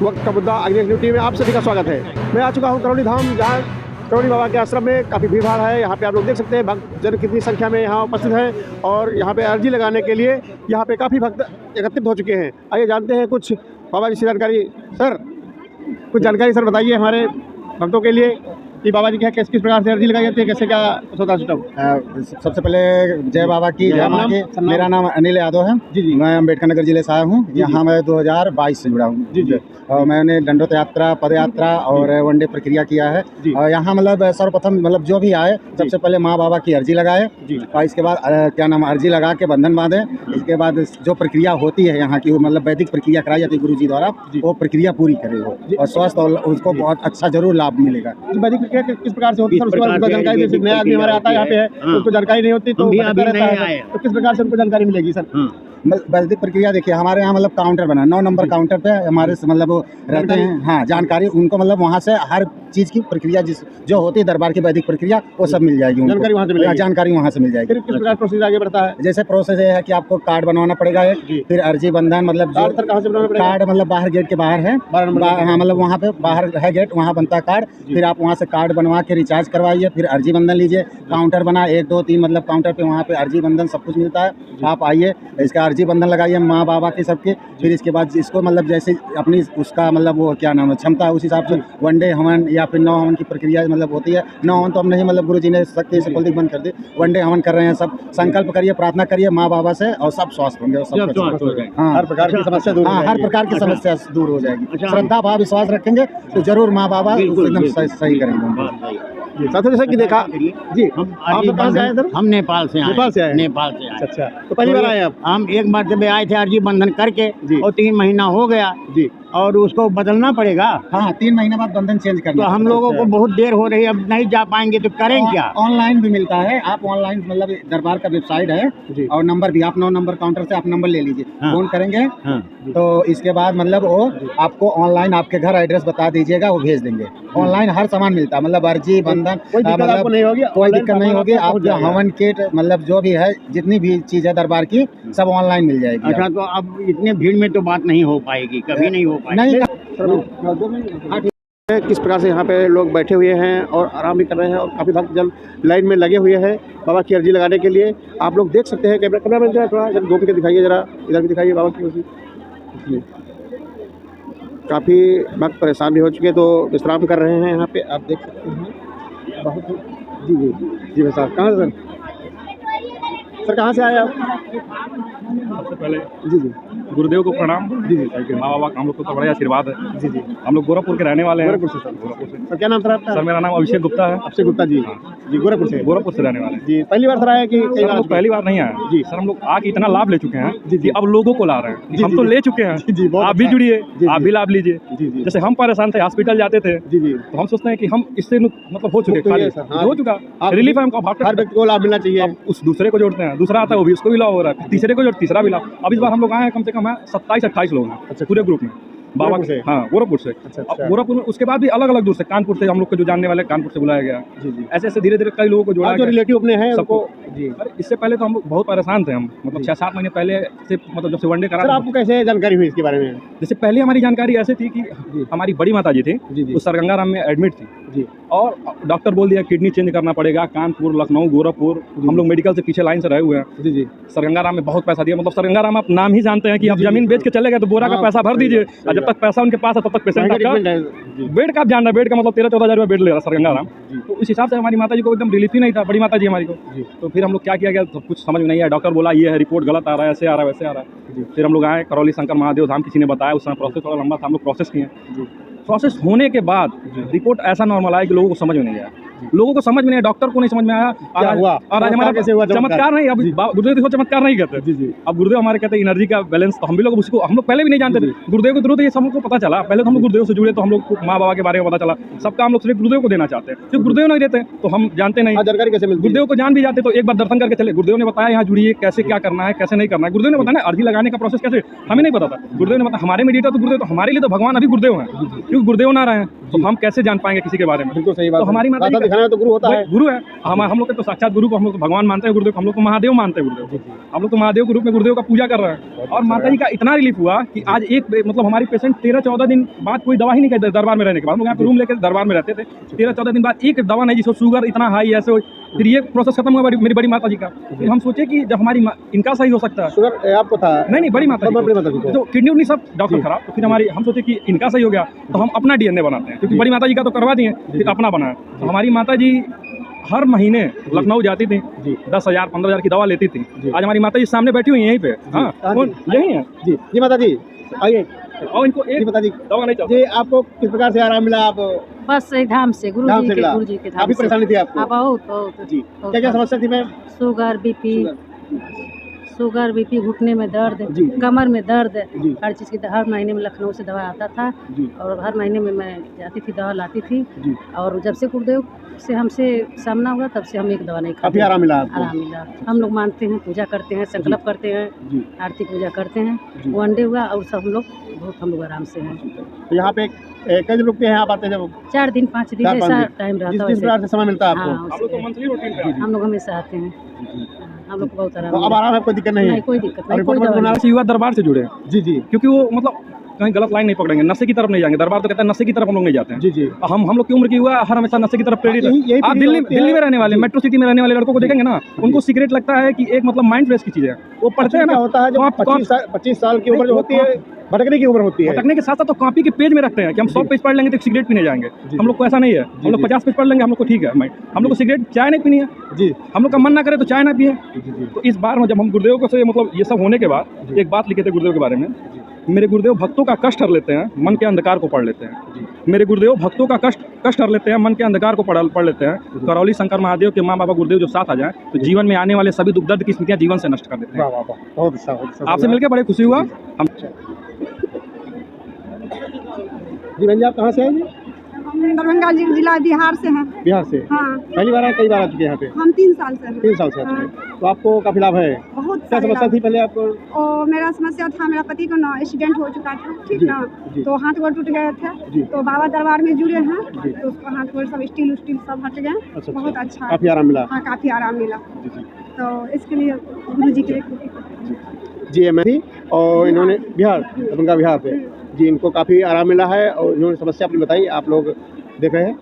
वक्त का मुद्दा अग्नि न्यूज़ टीवी में आप सभी का स्वागत है। मैं आ चुका हूँ करौली धाम, जहाँ करौली बाबा के आश्रम में काफ़ी भीड़ भाड़ है। यहाँ पे आप लोग देख सकते हैं भक्त जन कितनी संख्या में यहाँ उपस्थित हैं और यहाँ पे अर्जी लगाने के लिए यहाँ पे काफ़ी भक्त एकत्रित हो चुके हैं। आइए जानते हैं कुछ बाबा जी से जानकारी। सर, कुछ जानकारी सर बताइए हमारे भक्तों के लिए कि बाबा जी क्या किस प्रकार से अर्जी लगाई जाती है, कैसे क्या होता है। सबसे पहले जय बाबा की जय माँ की। मेरा नाम अनिल यादव है जी। मैं अम्बेडकर नगर जिले से आया हूँ। यहाँ मैं 2022 से जुड़ा हूँ जी। और मैंने दंडोत यात्रा, पद यात्रा और वनडे प्रक्रिया किया है। और यहाँ मतलब सर्वप्रथम मतलब जो भी आए सबसे पहले माँ बाबा की अर्जी लगाए और इसके बाद क्या नाम अर्जी लगा के बंधन बांधे। इसके बाद जो प्रक्रिया होती है यहाँ की मतलब वैदिक प्रक्रिया कराई जाती है गुरु जी द्वारा, वो प्रक्रिया पूरी करे हो और स्वस्थ और उसको बहुत अच्छा जरूर लाभ मिलेगा। किस प्रकार से होती है उसको जानकारी दे। नया आदमी हमारे आता है यहाँ पे है, उसको जानकारी नहीं होती तो किस प्रकार से उनको जानकारी मिलेगी सर? वैदिक प्रक्रिया देखिए हमारे यहाँ मतलब काउंटर बना 9 नंबर काउंटर पे हमारे मतलब वो रहते हैं। हाँ, जानकारी उनको मतलब वहाँ से हर चीज़ की प्रक्रिया जो होती है दरबार की वैदिक प्रक्रिया वो सब मिल जाएगी। जानकारी वहाँ से मिल जाएगी। किस प्रकार प्रोसेस आगे बढ़ता है? जैसे प्रोसेस ये है कि आपको कार्ड बनवाना पड़ेगा एक, फिर अर्जी बंधन मतलब कार्ड मतलब बाहर गेट के बाहर है। हाँ, मतलब वहाँ पे बाहर है गेट, वहाँ बनता है कार्ड। फिर आप वहाँ से कार्ड बनवा के रिचार्ज करवाइए, फिर अर्जी बंधन लीजिए। काउंटर बना 1 2 3 मतलब काउंटर पे वहाँ पे अर्जी बंधन सब कुछ मिलता है। आप आइए, इसका अर्जी बंधन लगाइए माँ बाबा के सबके। फिर इसके बाद इसको मतलब जैसे अपनी उसका मतलब वो क्या नाम है क्षमता है उस हिसाब से वनडे हवन या फिर 9 हवन की प्रक्रिया मतलब होती है। 9 हवन तो हम नहीं मतलब गुरु जी ने शक्ति से कुलदीप बंद कर दी। वनडे हवन कर रहे हैं सब। संकल्प करिए, प्रार्थना करिए माँ बाबा से और सब स्वस्थ होंगे और सब हर प्रकार की समस्या दूर। हाँ, हर प्रकार की समस्या दूर हो जाएगी। श्रद्धा भाव विश्वास रखेंगे तो जरूर माँ बाबा एकदम सही करेंगे। साथियों जैसे कि देखा जी, आप कहाँ से आए सर? हम नेपाल से आए। नेपाल से आए। अच्छा, तो पहली बार आए आप? हम एक बार जब आए थे अर्जी बंधन करके और 3 महीना हो गया जी और उसको बदलना पड़ेगा। हाँ, 3 महीने बाद बंधन चेंज करना। तो हम लोगों को बहुत देर हो रही है, अब नहीं जा पाएंगे तो करें क्या? ऑनलाइन भी मिलता है। आप ऑनलाइन मतलब दरबार का वेबसाइट है और नंबर भी आप 9 नंबर काउंटर से आप नंबर ले लीजिए। फोन करेंगे तो इसके बाद मतलब वो आपको ऑनलाइन आपके घर एड्रेस बता दीजिएगा, वो भेज देंगे। ऑनलाइन हर सामान मिलता है मतलब अर्जी बंधन मतलब कोई दिक्कत नहीं होगी। आप जो हवन किट मतलब जो भी है जितनी भी चीज़ है दरबार की सब ऑनलाइन मिल जाएगी। अच्छा, तो अब इतने भीड़ में तो बात नहीं हो पाएगी, कभी नहीं हो पाएगी। किस प्रकार से यहाँ पे लोग बैठे हुए हैं और आराम भी कर रहे हैं और काफ़ी भक्त जन लाइन में लगे हुए हैं बाबा की अर्जी लगाने के लिए। आप लोग देख सकते हैं। कैमरा मैन जो है थोड़ा इधर घूम के दिखाइए, जरा इधर भी दिखाइए बाबा की अर्जी। काफ़ी भक्त परेशान भी हो चुके तो विश्राम कर रहे हैं यहाँ पे, आप देख सकते हैं। बहुत जी जी जी भाई साहब, कहाँ से सर कहाँ से आए आप? सबसे पहले जी गुरुदेव को प्रणाम। जी माँ बाबा का हम लोग को तो बड़ा आशीर्वाद है। जी हम लोग गोरखपुर के रहने वाले हैं। गोरखपुर से सर क्या नाम सर आपका? सर मेरा नाम अभिषेक गुप्ता है। अभिषेक गुप्ता जी जी गोरखपुर से रहने वाले जी। पहली बार सर आए कि सर हम लोग पहली बार नहीं आए जी। सर हम लोग आके इतना लाभ ले चुके हैं जी अब लोगों को ला रहे हैं। हम तो ले चुके हैं, आप भी जुड़िए, आप भी लाभ लीजिए। जैसे हम परेशान थे, हॉस्पिटल जाते थे तो हम सोचते हैं कि हम इससे मतलब हो चुके, हो चुका रिलीफ है हमको। हर व्यक्ति को लाभ मिलना चाहिए। उस दूसरे को जोड़ते हैं, दूसरा आता है वो भी उसको भी लाभ हो रहा है, तीसरे को जोड़ तीसरा भी लाभ। अब इस बार हम लोग आए हैं कम से कम 27-28 लोग हैं पूरे ग्रुप में बाबा के। हाँ, गोरखपुर से। गोरखपुर में उसके बाद भी अलग अलग दूर से, कानपुर से हम लोग को जो जानने वाले कानपुर से बुलाया गया। ऐसे ऐसे धीरे धीरे कई लोगों को जोड़ा, जो रिलेटिव अपने हैं सबको जी। अरे इससे पहले तो हम लोग बहुत परेशान थे। हम मतलब 6-7 महीने पहले से मतलब जब से वनडे करा। आपको कैसे जानकारी हुई इसके बारे में? जैसे पहले हमारी जानकारी ऐसे थी कि हमारी बड़ी माता जी थी, वो सरगंगाराम में एडमिट थी और डॉक्टर बोल दिया किडनी चेंज करना पड़ेगा। कानपुर, लखनऊ, गोरखपुर, हम लोग मेडिकल से पीछे लाइन से रहे हुए हैं जी। सरगंगाराम में बहुत पैसा दिया, मतलब सरगंगाराम आप नाम ही जानते हैं कि आप जमीन बेच के चले गए तो बोरा का पैसा भर दीजिए और जब तक पैसा उनके पास है तब तक पेशेंट का बेड का आप जान रहे, बेड का मतलब 13-14 हज़ार रुपये बेड ले रहा सरगंगाराम। तो उस हिसाब से हमारी माता जी को एकदम रिलीफ ही नहीं था, बड़ी माता जी हमारी को। तो फिर हम लोग क्या किया गया सब कुछ समझ में नहीं आया। डॉक्टर बोला ये है, रिपोर्ट गलत आ रहा है, ऐसे आ रहा है, वैसे आ रहा है। फिर हम लोग आए करौली शंकर महादेव धाम, किसी ने बताया, उस समय प्रोसेस थोड़ा लंबा था, हम लोग प्रोसेस किए। प्रोसेस होने के बाद रिपोर्ट ऐसा नॉर्मल आया कि लोगों को समझ में नहीं आया, लोगों को समझ में नहीं, डॉक्टर को नहीं समझ में आया। और आज हमारा चमत्कार नहीं, अब गुरुदेव देखो चमत्कार नहीं कहते जी। अब गुरुदेव हमारे कहते हैं एनर्जी का बैलेंस, तो हम भी लोग उसको हम लोग पहले भी नहीं जानते थे। गुरुदेव की जरूरत ये सब हमको पता चला, पहले तो हम लोग गुरुदेव से जुड़े तो हम लोग को माँ बाबा के बारे में पता चला। सबका हम लोग सिर्फ गुरुदेव को देना चाहते हैं, क्योंकि गुरुदेव नहीं देते तो हम जानते नहीं जानकारी कैसे मिलती। गुरुदेव को जान भी जाते तो एक बार दर्शन करके चले। गुरुदेव ने बताया यहाँ जुड़िए, कैसे क्या करना है, कैसे नहीं करना है। गुरुदेव ने बताया अर्जी लगाने का प्रोसेस कैसे, हमें नहीं पता था। गुरुदेव ने बताया, हमारे मीडिएटर तो गुरुदेव, तो हमारे लिए तो भगवान अभी गुरुदेव हैं, क्योंकि गुरुदेव ना रहे हैं तो हम कैसे जान पाएंगे किसी के बारे में। बिल्कुल सही बात। तो हमारी माता जी दिखाने में तो गुरु होता है। गुरु है, हम लोग के तो साक्षात गुरु को हम लोग तो भगवान मानते हैं, गुरुदेव हम लोग को महादेव मानते हैं। गुरुदेव हम लोग तो महादेव के रूप में गुरुदेव का पूजा कर रहे हैं। और माता जी का इतना रिलीफ हुआ कि आज मतलब हमारी पेशेंट 13-14 दिन बाद कोई दवा ही नहीं कहते। दरबार में रहने के बाद हम लोग यहाँ पे रूम लेकर दरबार में रहते थे, 13-14 दिन बाद एक दवा नहीं, जिसको शुगर इतना हाई ऐसे। फिर ये प्रोसेस खत्म हुआ मेरी बड़ी माता जी का। फिर हम सोचे कि जब हमारी इनका सही हो सकता है, शुगर आपको था? नहीं, बड़ी माता जी तो किडनी उडनी सब डॉक्टर खराब। तो फिर हम सोचे कि इनका सही हो गया तो हम अपना DNA बनाते हैं, क्योंकि बड़ी माता जी का तो करवा दिए, फिर अपना बनाया। तो हमारी माता जी हर महीने लखनऊ जाती थी, 10,000-15,000 की दवा लेती थी। आज हमारी माता जी सामने बैठी हुई यहीं पे, हाँ यही है जी माता जी आइए। और इनको एक माता जी दवा नहीं चलती। जी आपको किस प्रकार से आराम मिला? आप बस सही धाम से गुरु जी के धाम काफी से। परेशानी थी आपको? हाँ, बहुत जी क्या क्या समस्या थी मैम? शुगर बीपी, घुटने में दर्द, कमर में दर्द, हर चीज़ की। हर महीने में लखनऊ से दवा आता था और हर महीने में मैं जाती थी, दवा लाती थी। और जब से गुरुदेव से हमसे सामना हुआ तब से हम एक दवा नहीं खाते। काफी आराम मिला आपको? आराम मिला। हम लोग मानते हैं, पूजा करते हैं, संकल्प करते हैं, आरती पूजा करते हैं, वनडे हुआ और सब हम लोग आराम से हैं। तो यहाँ पे कई दिन रुकते हैं आप आते हैं? जब 4 दिन 5 दिन ऐसा टाइम रहता है। जिस प्रकार से समय मिलता है आपको? हम लोग हमेशा आते हैं, हम लोग को बहुत आराम। तो अब आराम है, कोई दिक्कत नहीं है? कोई दिक्कत नहीं, कोई दवा नहीं। युवा दरबार से जुड़े जी क्योंकि वो मतलब कहीं गलत लाइन नहीं पकड़ेंगे, नशे की तरफ नहीं जाएंगे। दरबार तो कहता है नशे की तरफ हम लोग नहीं जाते हैं। जी हम लोग की उम्र की हुआ हर हमेशा नशे की तरफ प्रेरित है। आप दिल्ली में रहने वाले, मेट्रो सिटी में रहने वाले लड़कों को देखेंगे ना, उनको सिगरेट लगता है कि एक मतलब माइंड फ्रेश की चीज़ है। वो पढ़ते हैं ना, होता है जब 25 साल की उम्र जो होती है, भटकने की उम्र होती है। भटकने के साथ साथ तो कॉपी के पेज में रखते हैं कि हम 100 पेज पढ़ लेंगे तो सिगरेट पीने जाएंगे। हम लोग को ऐसा नहीं है, हम लोग 50 पेज पढ़ लेंगे, हम लोग को ठीक है। हम लोग को सिगरेट चाय नहीं पीनी है जी, हम लोग का मन ना करे तो चाय ना पिए। तो इस बार जब हम गुरुदेव को से मतलब ये सब होने के बाद एक बात लिखे थे गुरुदेव के बारे में, मेरे गुरुदेव भक्तों का कष्ट हर लेते हैं, मन के अंधकार को पढ़ लेते हैं। मेरे गुरुदेव भक्तों का कष्ट हर लेते हैं, मन के अंधकार को पढ़ लेते हैं। करौली शंकर महादेव के माँ बाबा गुरुदेव जो साथ आ जाए तो जीवन में आने वाले सभी दुख दर्द की स्मृतियाँ जीवन से नष्ट कर देते हैं। बहुत अच्छा। आपसे मिलकर बड़े खुशी हुआ। हम जी बहन जी, आप कहाँ से हैं? हम दरभंगा जिला बिहार से हैं। बिहार से? हाँ। पहली बार आए, कई बार आ चुके हैं यहाँ पे? हम 3 साल से हैं। 3 साल से आ चुके हैं। तो आपको काफी लाभ है? बहुत क्या समस्या थी पहले आपको? और मेरा समस्या था, मेरा पति को ना एक्सीडेंट हो चुका था, ठीक ना, तो हाथ गोड़ टूट गए थे। तो बाबा दरबार में जुड़े हैं तो उसको हाथ गोड़ सब स्टील सब हट गए। बहुत अच्छा, काफी आराम मिला? हाँ, काफी आराम मिला। तो इसके लिए गुरु जी के जी मैं थी और इन्होंने दरभंगा बिहार से जी, इनको काफ़ी आराम मिला है और इन्होंने समस्या अपनी बताई, आप लोग देख रहे हैं।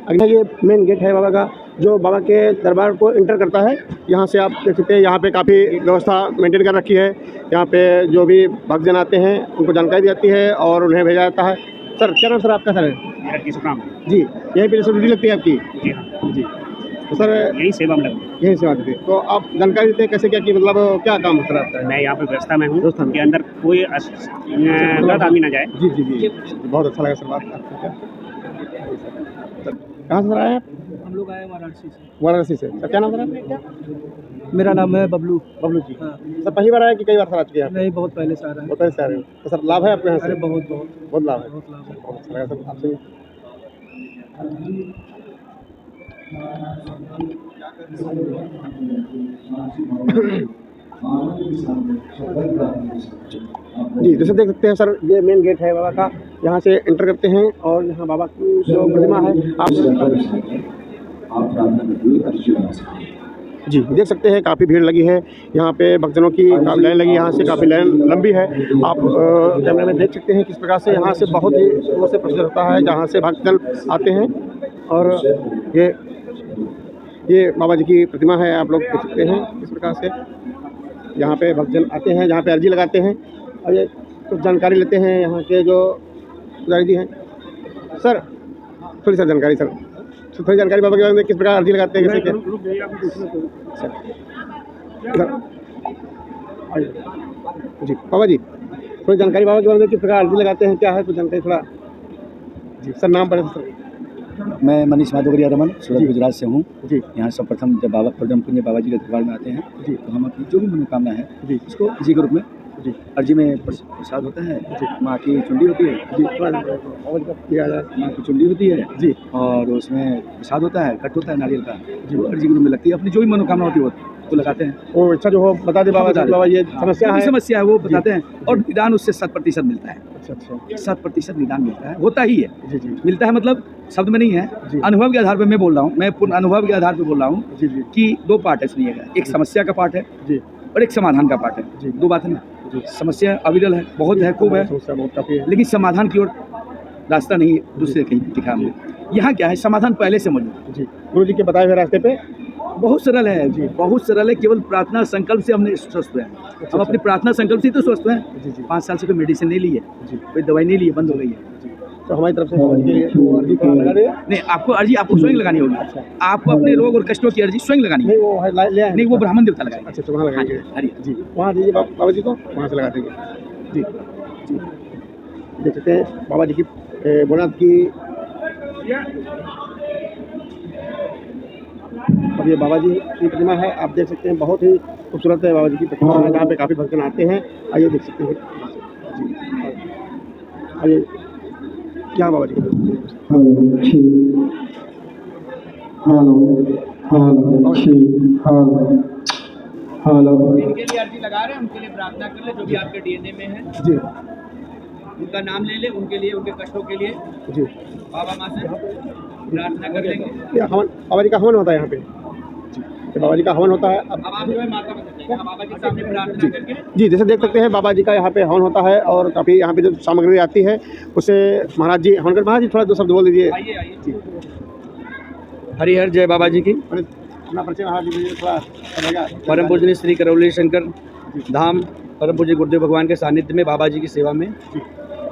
अगला ये मेन गेट है बाबा का, जो बाबा के दरबार को इंटर करता है। यहाँ से आप देख सकते हैं, यहाँ पे काफ़ी व्यवस्था मेंटेन कर रखी है। यहाँ पे जो भी भक्तजन आते हैं उनको जानकारी दी जाती है और उन्हें भेजा जाता है। सर क्या नाम सर आपका? सर जी, यहीं पर ड्यूटी लगती है आपकी? जी तो सर यही सेवा में लगती यही सेवा देते। तो आप जानकारी देते हैं कैसे क्या की, मतलब क्या काम होता है आपका? मैं यहाँ पे व्यवस्था में हूँ कि अंदर कोई गलत आदमी ना जाए। जी बहुत अच्छा लगा सर बात आपका। कहाँ से आए आप? हम लोग आए वाराणसी से। सर क्या नाम सर आपका? मेरा नाम है बबलू जी। सर पहली बार आए कि कई बार सर आ चुके हैं? नहीं, बहुत पहले से आ रहा है। बहुत पहले से आ रहे हो। तो सर लाभ है आपके यहाँ से? बहुत लाभ है। बहुत अच्छा लगा सर आपसे। जी जैसे देख सकते हैं सर, ये मेन गेट है बाबा का। यहाँ से एंटर करते हैं और यहाँ बाबा की जो प्रतिमा है आप जी देख सकते हैं, काफ़ी भीड़ लगी है यहाँ पे, भक्तजनों की लाइन लगी, यहाँ से काफ़ी लाइन लंबी है। आप कैमरे में देख सकते हैं किस प्रकार से यहाँ से बहुत ही जोर से प्रचार होता है, जहाँ से भक्तजन आते हैं। और ये बाबा जी की प्रतिमा है, आप लोग देख सकते हैं इस प्रकार से यहाँ पे भक्तजन आते हैं, जहाँ पे अर्जी लगाते हैं और ये कुछ जानकारी लेते हैं यहाँ के जो पुजारी जी हैं। सर थोड़ी सा जानकारी सर, थोड़ी जानकारी बाबा के बारे में, किस प्रकार अर्जी लगाते हैं, कैसे क्या? जी बाबा जी थोड़ी जानकारी बाबा के बारे में, किस प्रकार अर्जी लगाते हैं, क्या है कुछ जानकारी थोड़ा? जी सर नाम पढ़े सर। मैं मनीष माधवरिया रमन सूरत गुजरात से हूँ जी। यहाँ सब प्रथम जब बाबा प्रथम पुण्य बाबा जी के दरबार में आते हैं जी, तो हम अपनी जो भी मनोकामना है जी उसको अर्जी के रूप में जी अर्जी में प्रसाद होता है जी, माँ की चुंडी होती है जी, माँ की चुंडी होती है जी, और उसमें प्रसाद होता है, कट होता है नारियल का जी, वो अर्जी के रूप में लगती है। अपनी जो भी मनोकामना होती है वो लगाते हैं। वो अच्छा जो हो बता दे बाबा, बाबा ये समस्या है वो बताते हैं और निदान उससे 7% मिलता है। अच्छा 7% निदान मिलता है, होता ही है जी जी, मिलता है मतलब शब्द में नहीं है, अनुभव के आधार पर मैं बोल रहा हूँ, मैं पूर्ण अनुभव के आधार पर बोल रहा हूँ कि दो पार्ट है सुनिएगा, एक समस्या का पार्ट है और एक समाधान का पार्ट है। दो बात है ना, समस्या अविरल है, बहुत है, खूब है, लेकिन समाधान की ओर रास्ता नहीं है, दूसरे कहीं दिखा हमें। यहाँ क्या है, समाधान पहले से मौजूद है। गुरु जी के बताए हुए रास्ते पे बहुत सरल है जी, बहुत सरल है। केवल प्रार्थना संकल्प से हमने स्वस्थ हुए हैं। हम अपनी प्रार्थना संकल्प से ही तो स्वस्थ हुए हैं। 5 साल से कोई मेडिसिन नहीं ली है, कोई दवाई नहीं ली है, बंद हो गई है। तो हमारी तरफ से के लिए वो अर्जी थोड़ा लगा दे। नहीं, आपको अर्जी आपको स्वयं लगानी होगी। आपको अपने रोग और कष्टों की अर्जी स्वयं लगानी है। नहीं वो है ले आए। नहीं, वो ब्राह्मण देवता लगाएंगे। अच्छा वहाँ लगाएंगे। हरी जी वहाँ दीजिए बाबा जी को, वहाँ से लगा देंगे। जी जी देख सकते हैं बाबा जी की भोलेनाथ की। और ये बाबा जी की प्रतिमा है, आप देख सकते हैं, बहुत ही खूबसूरत है बाबा जी की प्रतिमा है, जहाँ पे काफ़ी भक्तजन आते हैं। आइए देख सकते हैं जी, आइए क्या बाबा जी की जिनके लिए अर्जी लगा रहे हैं उनके लिए प्रार्थना कर ले, जो भी आपके डीएनए में है जी, उनका नाम ले ले, उनके लिए, उनके कष्टों के लिए जी बाबा माँ से प्रार्थना कर लेंगे। ये हवन बाबा जी का हवन होता है यहाँ पे। जी ये बाबा जी का हवन होता है। अब आप जो है माता को बताइए, बाबा जी के सामने प्रार्थना करके जी जैसे देख सकते हैं बाबा जी का यहाँ पे हवन होता है और काफ़ी यहाँ पे जो सामग्री आती है उससे महाराज जी हवन कर। महाराज जी थोड़ा दो शब्द बोल दीजिए। आइए आइए जी हरिहर जय बाबा जी की। अपना परिचय महाराज जी थोड़ा करेगा। परम पूजनीय श्री करौली शंकर धाम परम पूज्य गुरुदेव भगवान के सानिध्य में बाबा जी की सेवा में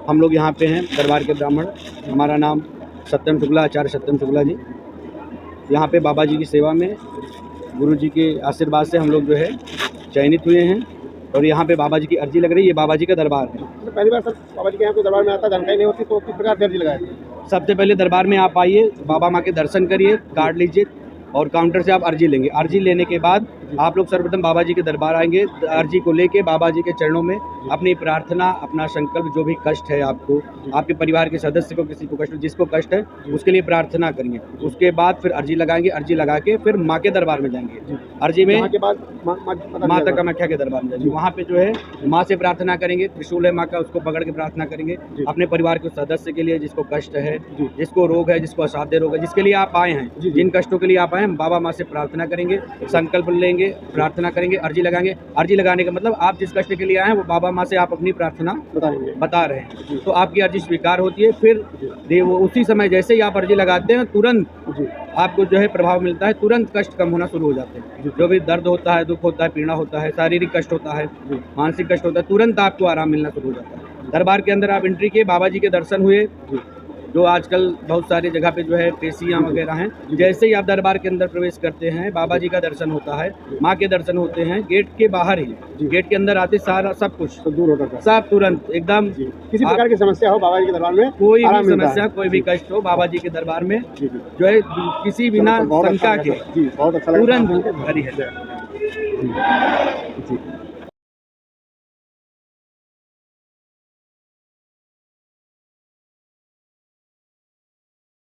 हम लोग यहाँ पे हैं, दरबार के ब्राह्मण। हमारा नाम सत्यम शुक्ला, आचार्य सत्यम शुक्ला जी। यहाँ पे बाबा जी की सेवा में गुरु जी के आशीर्वाद से हम लोग जो है चयनित हुए हैं और यहाँ पे बाबा जी की अर्जी लग रही है। ये बाबा जी का दरबार है। तो पहली बार सर बाबा जी के यहाँ कोई दरबार में आता जानकारी नहीं होती तो किस प्रकार से अर्जी लगाए? सबसे पहले दरबार में आप आइए, बाबा माँ के दर्शन करिए, कार्ड लीजिए और काउंटर से आप अर्जी लेंगे। अर्जी लेने के बाद आप लोग सर्वप्रथम बाबा जी के दरबार आएंगे। अर्जी को लेके बाबा जी के चरणों में अपनी प्रार्थना, अपना संकल्प, जो भी कष्ट है आपको, आपके परिवार के सदस्य को किसी को कष्ट, जिसको कष्ट है उसके लिए प्रार्थना करेंगे। उसके बाद फिर अर्जी लगाएंगे। अर्जी लगा के फिर माँ के दरबार में जाएंगे। अर्जी में के बाद माता कामाख्या के दरबार में जाएंगे। वहाँ पे जो है माँ से प्रार्थना करेंगे। त्रिशूल है माँ का, उसको पकड़ के प्रार्थना करेंगे। अपने परिवार के सदस्य के लिए, जिसको कष्ट है, जिसको रोग है, जिसको असाध्य रोग है, जिसके लिए आप आए हैं, जिन कष्टों के लिए आप आए हैं, बाबा माँ से प्रार्थना करेंगे, संकल्प लेंगे, प्रार्थना करेंगे, अर्जी लगाएंगे। अर्जी लगाने का मतलब आप जिस कष्ट के लिए आए हैं वो बाबा माँ से आप अपनी प्रार्थना बता रहे हैं, तो आपकी अर्जी स्वीकार होती है। फिर वो उसी समय जैसे ही आप अर्जी लगाते हैं तुरंत आपको जो है प्रभाव मिलता है, तुरंत कष्ट कम होना शुरू हो जाते हैं। जो भी दर्द होता है, दुख होता है, पीड़ा होता है, शारीरिक कष्ट होता है, मानसिक कष्ट होता है, तुरंत आपको आराम मिलना शुरू हो जाता है। दरबार के अंदर आप एंट्री किए, बाबा जी के दर्शन हुए, जो आजकल बहुत सारी जगह पे जो है पेशियाँ वगैरह हैं। जैसे ही आप दरबार के अंदर प्रवेश करते हैं, बाबा जी का दर्शन होता है, माँ के दर्शन होते हैं। गेट के बाहर ही, गेट के अंदर आते सारा सब कुछ दूर होता है, सब तुरंत एकदम। किसी प्रकार की समस्या हो बाबा जी के दरबार में, कोई भी समस्या, कोई भी कष्ट हो, बाबा जी के दरबार में जो है किसी बिना शंका के बहुत अच्छा लगा। तुरंत हरी है।